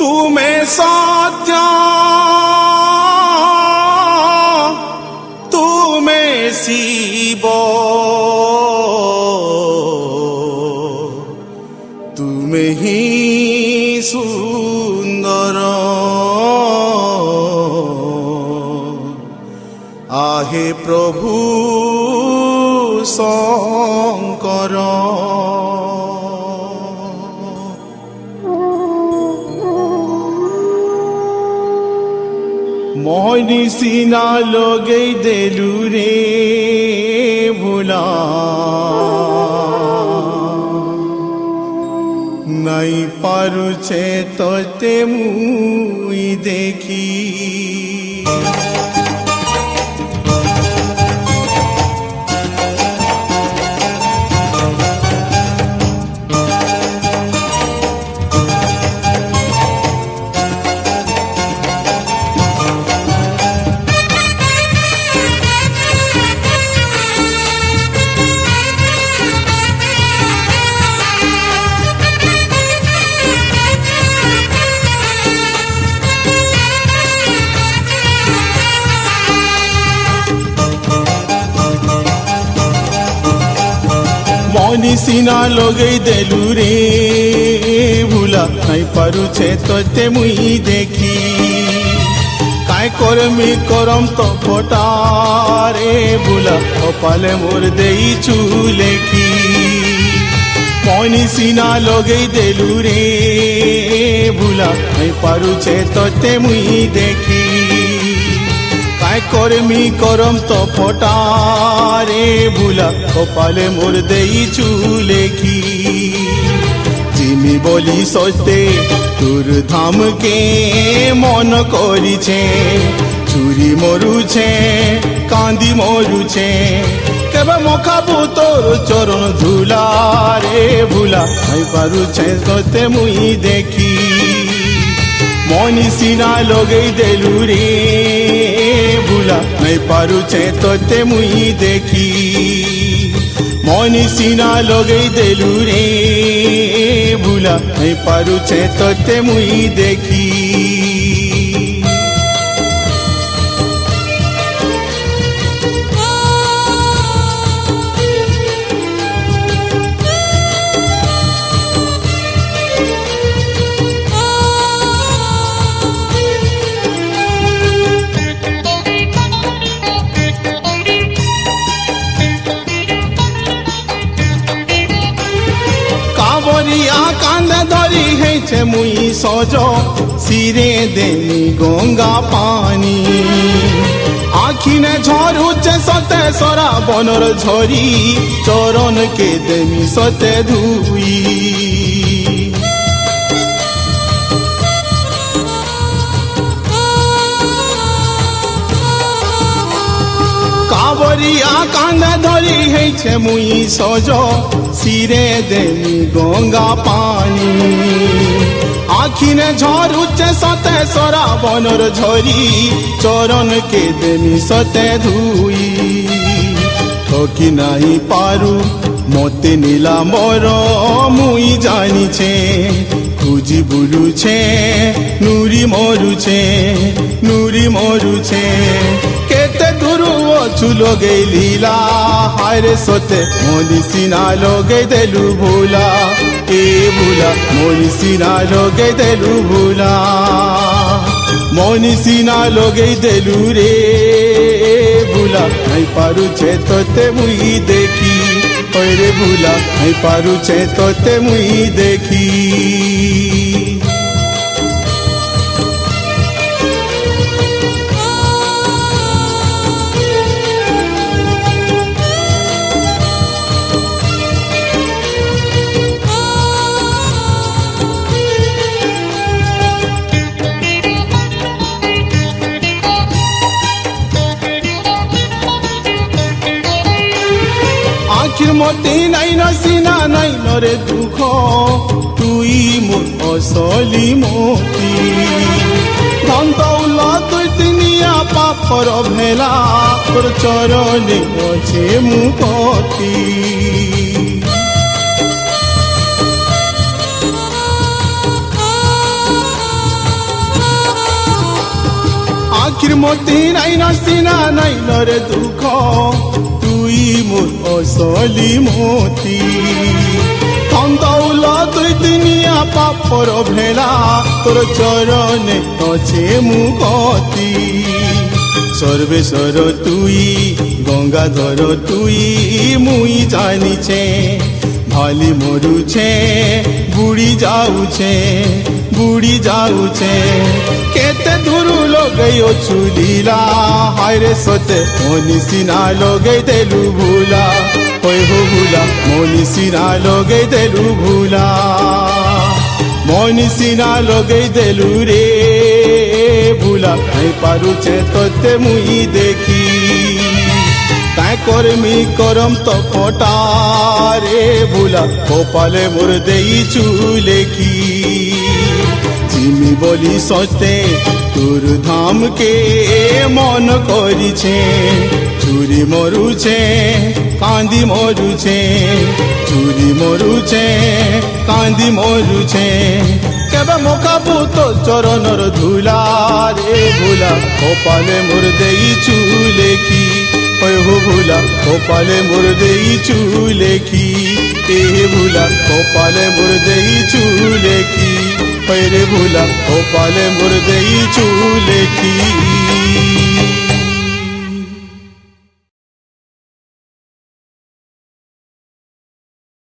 ତୁମେ ସତ୍ୟ ତୁମେ ଶିବ ତୁମେ ହିଁ ସୁନ୍ଦର आहे प्रभु शंकर मोहनी सीना लगे देलु रे भुला नहीं पारुछे तोते मुई देखी मोहनी सीना लगे देलु रे भूला नहीं पारुछे तोते मुई देखी काय करमी करम तो फोटा रे भूला कपाले मोर देइछु लेखी मोहनी सीना लगे देलु रे भूला नहीं पारुछे तोते मुई देखी काय करमी करम तो फोटा रे भूला कपाले मोर देइछु लेखी जिमी बोली सोचते तोर धाम के मन करिछे चुरी मरुछे कांदी मरुछे केबे मखाबू तोर चरण धूला रे भूला नहीं पारुछे तोते मुई देखी मोहनी सीना लगे देलु रे भूला नहीं पारुछे तोते मुई देखी मोहनी सीना लगे देलु रे भूला नहीं पारुछे तोते मुई देखी कांदे धरी है मुई सजो सिरे देनी गंगा पानी आखि ने झरुचे सते सरा बनर झरी चरण के देमी सते धुई कावरिया कांदे धरी है मुई सजो सिरे देनी गंगा पानी आखि ने झरुचे सते सरा बनर झरी चरण के देमी सते धुई ठकी नहीं पारू मते नीला मोर मुई जानिछे खुजी बुलुछे नुरी मरुछे केते दूर अछु लगे लीला हायरे सोते मोनी सीना लगे देलु भूला ए भूला मोनी सीना लगे देलु भूला मोनी सीना लगे देलु रे भूला नहीं पारुछे तोते मुई देखी रे भूला नहीं पारुछे तोते मुई देखी आखिर मोती नहीं न सीना नहीं न रे दुख तुई मोर असली मोती धन दौलत दुनिया पापर भेला तोर चरणे अच्छे मुपति আখির মতি নাই না সিনা নাই নরে দুঃখ তুই মোর অসলি মতি দৌল তুই দুনিয়া পাপর ভেলা তোর চরণে অছে মুগতি সর্বেশ্বর তুই গঙ্গাধর তুই মুই জানিছে ভালি মরুছে বুড়ি যাউছে কেতে দূরু লগাই অছু লীলা হায়রে সতে মনি সিনা লগাই দেলু ভুলা হই হো ভুলা মনি সিনা লগাই দেলু ভুলা মনি সিনা লগাই দেলু রে ভুলা নাই পারুছে তোতে মুই দেখি তাই করমি করম তপটা রে ভুলা কপালে মোর দেইছু লেখি জিমি বলি সতে তোর ধামকে মন করিছে চুরি মরুছে কান্দি মরুছে চুরি মরুছে কান্দি মরুছে কেবে মোখাবু তো চরণর ধুলা রে ভুলা কপালে মোর দেইছু লেখি হো ভুলা কপালে মোর দেইছু লেখি এ ভুলা কপালে মোর দেইছু লেখি রে ভুলা কপালে মোর দেইছু লেখি